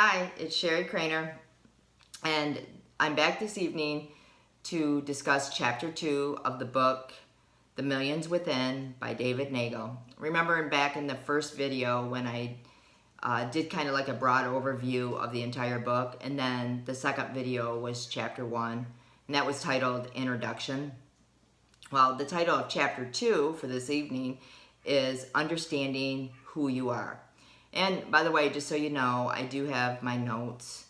Hi, it's Sheri Kreiner, and I'm back this evening to discuss Chapter 2 of the book, The Millions Within by David Neagle. Remember back in the first video when I did kind of like a broad overview of the entire book, and then the second video was Chapter 1, and that was titled Introduction. Well, the title of Chapter 2 for this evening is Understanding Who You Are. And by the way, just so you know, I do have my notes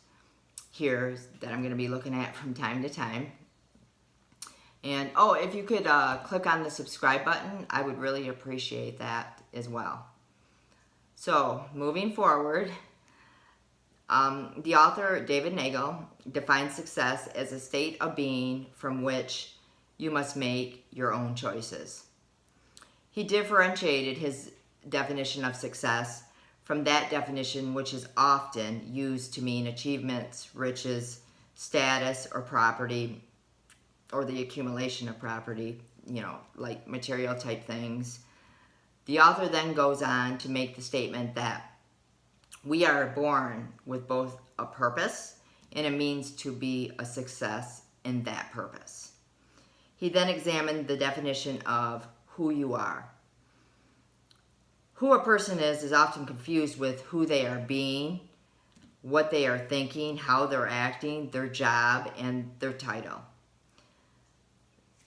here that I'm going to be looking at from time to time. And oh, if you could click on the subscribe button, I would really appreciate that as well. So, moving forward, the author, David Neagle, defines success as a state of being from which you must make your own choices. He differentiated his definition of success from that definition, which is often used to mean achievements, riches, status, or property, or the accumulation of property, like material type things. The author then goes on to make the statement that we are born with both a purpose and a means to be a success in that purpose. He then examined the definition of who you are. Who a person is often confused with who they are being, what they are thinking, how they're acting, their job, and their title.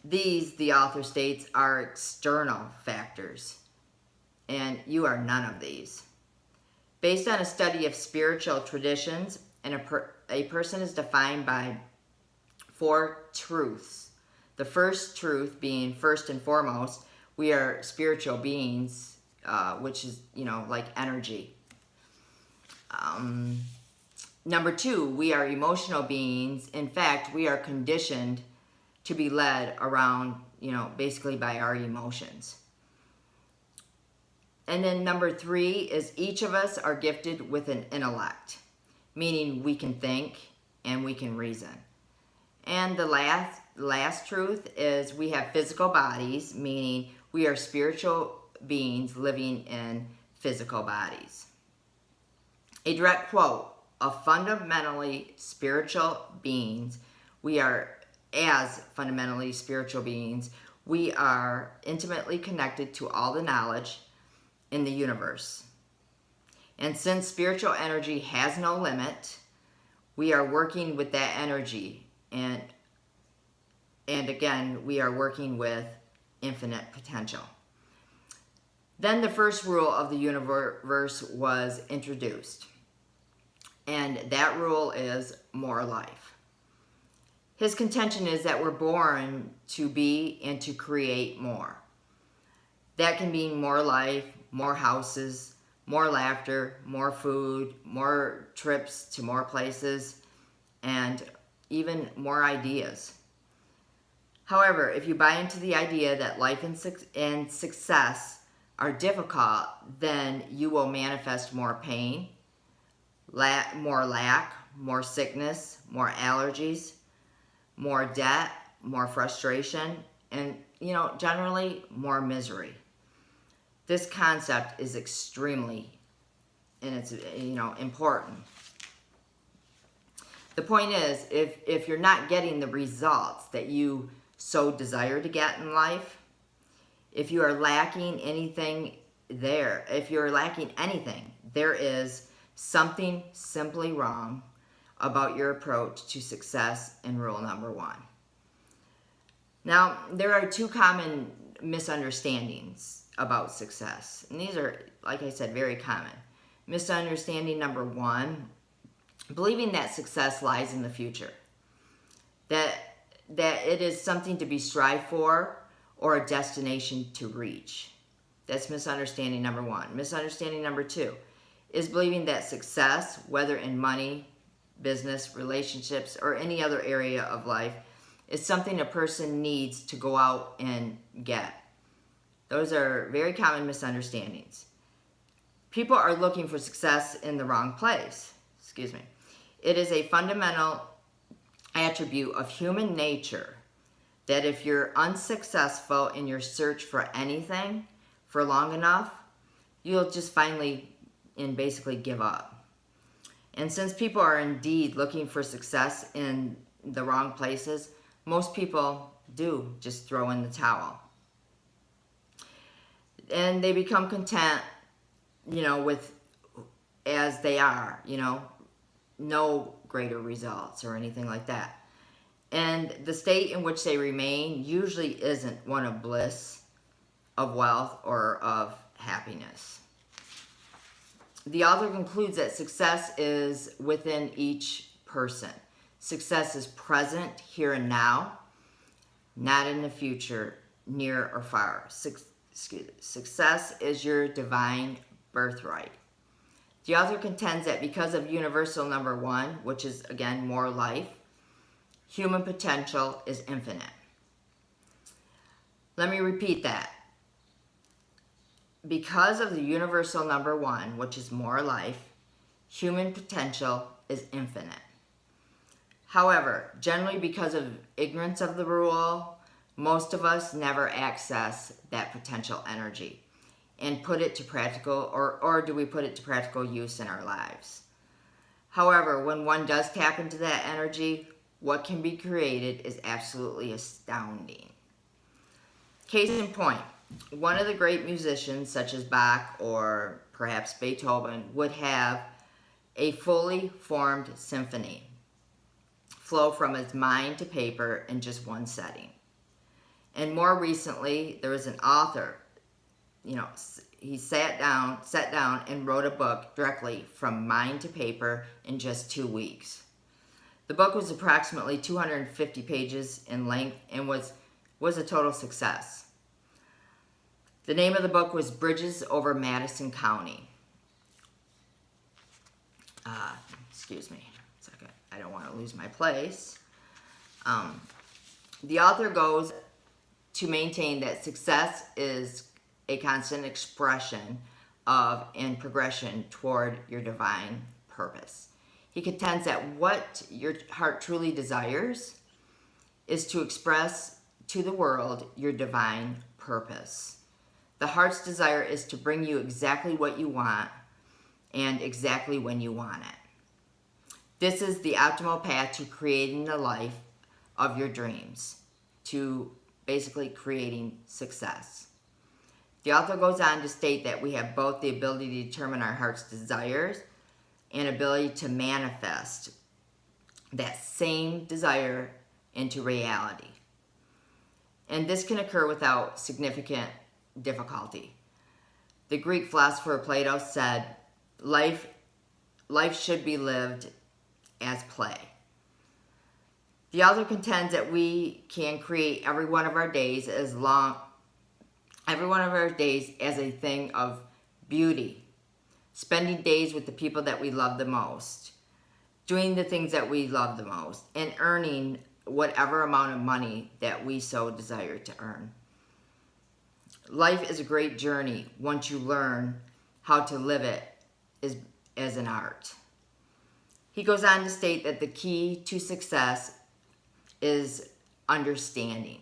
These, the author states, are external factors, and you are none of these. Based on a study of spiritual traditions, a person is defined by 4 truths. The first truth being, first and foremost, we are spiritual beings, which is, like energy. Number 2, we are emotional beings. In fact, we are conditioned to be led around, basically by our emotions. And then number 3 is each of us are gifted with an intellect, meaning we can think and we can reason. And the last truth is we have physical bodies, meaning we are spiritual beings living in physical bodies. A direct quote of fundamentally spiritual beings, we are intimately connected to all the knowledge in the universe. And since spiritual energy has no limit, we are working with that energy, and again, we are working with infinite potential. Then the first rule of the universe was introduced, and that rule is more life. His contention is that we're born to be and to create more. That can mean more life, more houses, more laughter, more food, more trips to more places, and even more ideas. However, if you buy into the idea that life and success are difficult, then you will manifest more pain, more lack, more sickness, more allergies, more debt, more frustration, and, generally more misery. This concept is extremely, and it's, important. The point is, if you're not getting the results that you so desire to get in life, if you are lacking anything, there is something simply wrong about your approach to success in rule number 1. Now, there are 2 common misunderstandings about success, and these are, like I said, very common. Misunderstanding number 1, believing that success lies in the future, that it is something to be strived for or a destination to reach. That's misunderstanding number 1. Misunderstanding number 2 is believing that success, whether in money, business, relationships, or any other area of life, is something a person needs to go out and get. Those are very common misunderstandings. People are looking for success in the wrong place. It is a fundamental attribute of human nature that if you're unsuccessful in your search for anything for long enough, you'll just finally and basically give up. And since people are indeed looking for success in the wrong places, most people do just throw in the towel. And they become content, with as they are, no greater results or anything like that. And the state in which they remain usually isn't one of bliss, of wealth, or of happiness. The author concludes that success is within each person. Success is present here and now, not in the future, near or far. Success is your divine birthright. The author contends that because of universal number one, which is, again, more life, human potential is infinite. Let me repeat that. Because of the universal number one, which is more life, human potential is infinite. However, generally because of ignorance of the rule, most of us never access that potential energy and put it to practical, or do we put it to practical use in our lives? However, when one does tap into that energy, what can be created is absolutely astounding. Case in point, one of the great musicians, such as Bach or perhaps Beethoven, would have a fully formed symphony flow from his mind to paper in just one setting. And more recently, there was an author, he sat down and wrote a book directly from mind to paper in just 2 weeks. The book was approximately 250 pages in length and was a total success. The name of the book was Bridges Over Madison County. Excuse me a second. I don't want to lose my place. The author goes to maintain that success is a constant expression of and progression toward your divine purpose. He contends that what your heart truly desires is to express to the world your divine purpose. The heart's desire is to bring you exactly what you want and exactly when you want it. This is the optimal path to creating the life of your dreams, to basically creating success. The author goes on to state that we have both the ability to determine our heart's desires and ability to manifest that same desire into reality. And this can occur without significant difficulty. The Greek philosopher Plato said, life should be lived as play. The author contends that we can create every one of our days as a thing of beauty, spending days with the people that we love the most, doing the things that we love the most, and earning whatever amount of money that we so desire to earn. Life is a great journey once you learn how to live it as an art. He goes on to state that the key to success is understanding.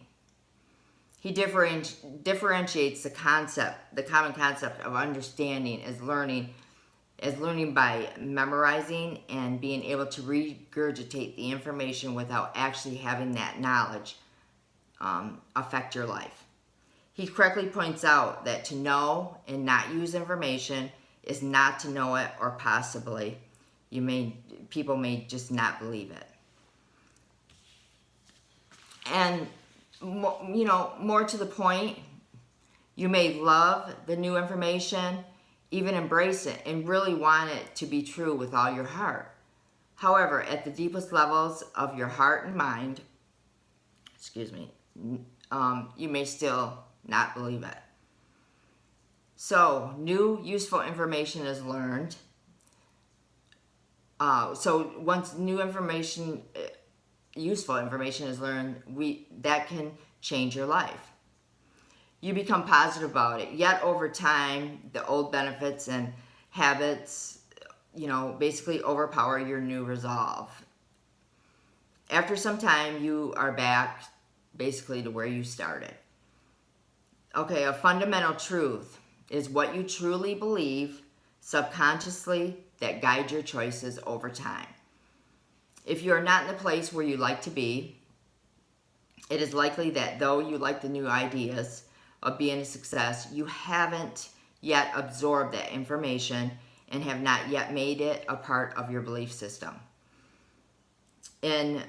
He differentiates the common concept of understanding as learning by memorizing and being able to regurgitate the information without actually having that knowledge affect your life. He correctly points out that to know and not use information is not to know it, or possibly people may just not believe it. And more to the point, you may love the new information, even embrace it, and really want it to be true with all your heart. However, at the deepest levels of your heart and mind, you may still not believe it. So, new useful information is learned. So once new information, useful information is learned, that can change your life. You become positive about it. Yet over time, the old benefits and habits, basically overpower your new resolve. After some time, you are back basically to where you started. Okay, a fundamental truth is what you truly believe subconsciously that guide your choices over time. If you are not in the place where you like to be, it is likely that though you like the new ideas of being a success, you haven't yet absorbed that information and have not yet made it a part of your belief system in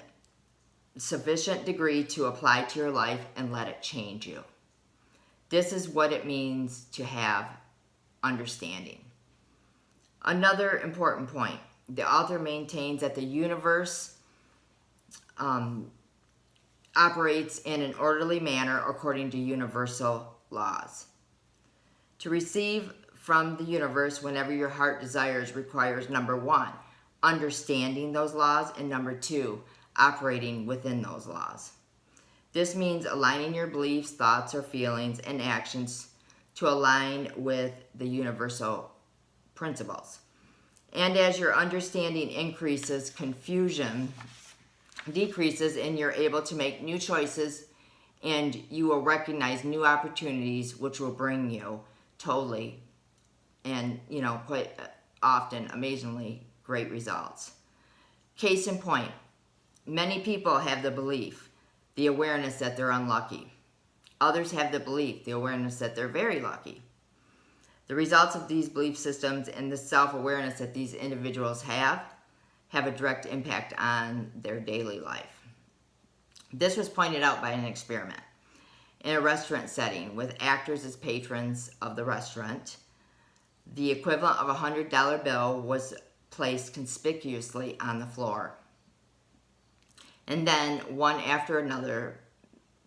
sufficient degree to apply to your life and let it change you. This is what it means to have understanding. Another important point, the author maintains that the universe operates in an orderly manner according to universal laws. To receive from the universe whenever your heart desires requires, number one, understanding those laws, and number two, operating within those laws. This means aligning your beliefs, thoughts, or feelings and actions to align with the universal principles. And as your understanding increases, confusion decreases, and you're able to make new choices, and you will recognize new opportunities which will bring you totally and, quite often, amazingly great results. Case in point, many people have the belief, the awareness that they're unlucky. Others have the belief, the awareness that they're very lucky. The results of these belief systems and the self-awareness that these individuals have a direct impact on their daily life. This was pointed out by an experiment. In a restaurant setting with actors as patrons of the restaurant, the equivalent of a $100 bill was placed conspicuously on the floor. And then one after another,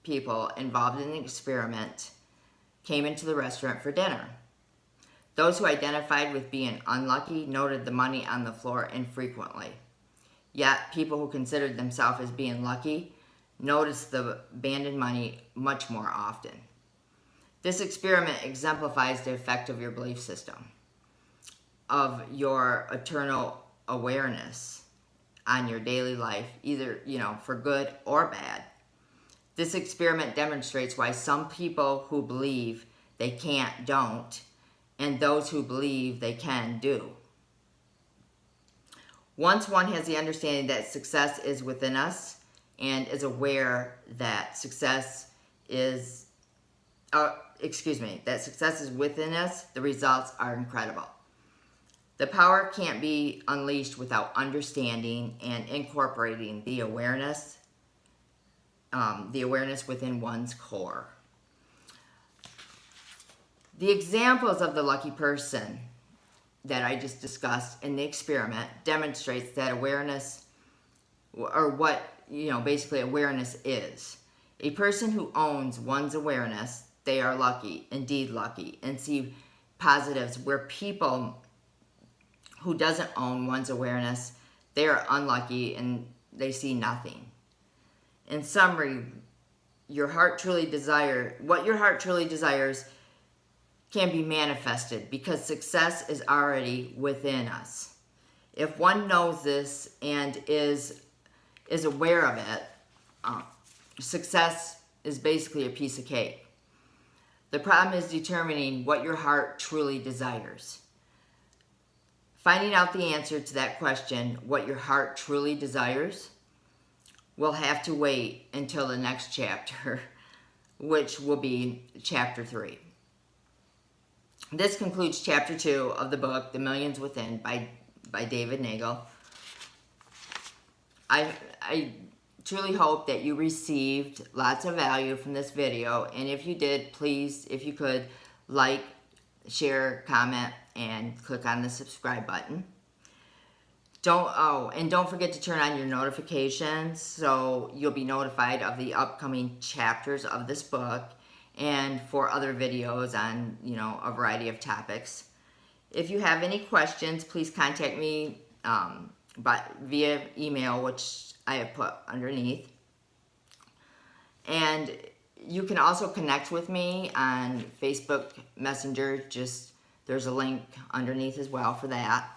people involved in the experiment came into the restaurant for dinner. Those who identified with being unlucky noted the money on the floor infrequently. Yet people who considered themselves as being lucky noticed the abandoned money much more often. This experiment exemplifies the effect of your belief system, of your eternal awareness on your daily life, either, for good or bad. This experiment demonstrates why some people who believe they can't don't, and those who believe they can do. Once one has the understanding that success is within us and is aware that success is within us, the results are incredible. The power can't be unleashed without understanding and incorporating the awareness within one's core. The examples of the lucky person that I just discussed in the experiment demonstrates that awareness, or what, basically awareness is. A person who owns one's awareness, they are lucky, indeed lucky, and see positives, where people who doesn't own one's awareness, they are unlucky and they see nothing. In summary, what your heart truly desires can be manifested because success is already within us. If one knows this and is aware of it, success is basically a piece of cake. The problem is determining what your heart truly desires. Finding out the answer to that question, what your heart truly desires, will have to wait until the next chapter, which will be chapter 3. This concludes chapter 2 of the book, The Millions Within by David Neagle. I truly hope that you received lots of value from this video, and if you did, please, if you could, like, share, comment, and click on the subscribe button. Don't forget to turn on your notifications so you'll be notified of the upcoming chapters of this book and for other videos on, a variety of topics. If you have any questions, please contact me via email, which I have put underneath. And you can also connect with me on Facebook Messenger. There's a link underneath as well for that.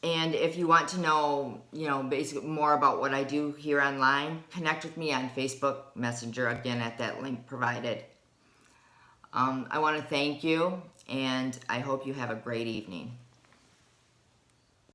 And if you want to know, basically more about what I do here online, connect with me on Facebook Messenger, again, at that link provided. I want to thank you, and I hope you have a great evening.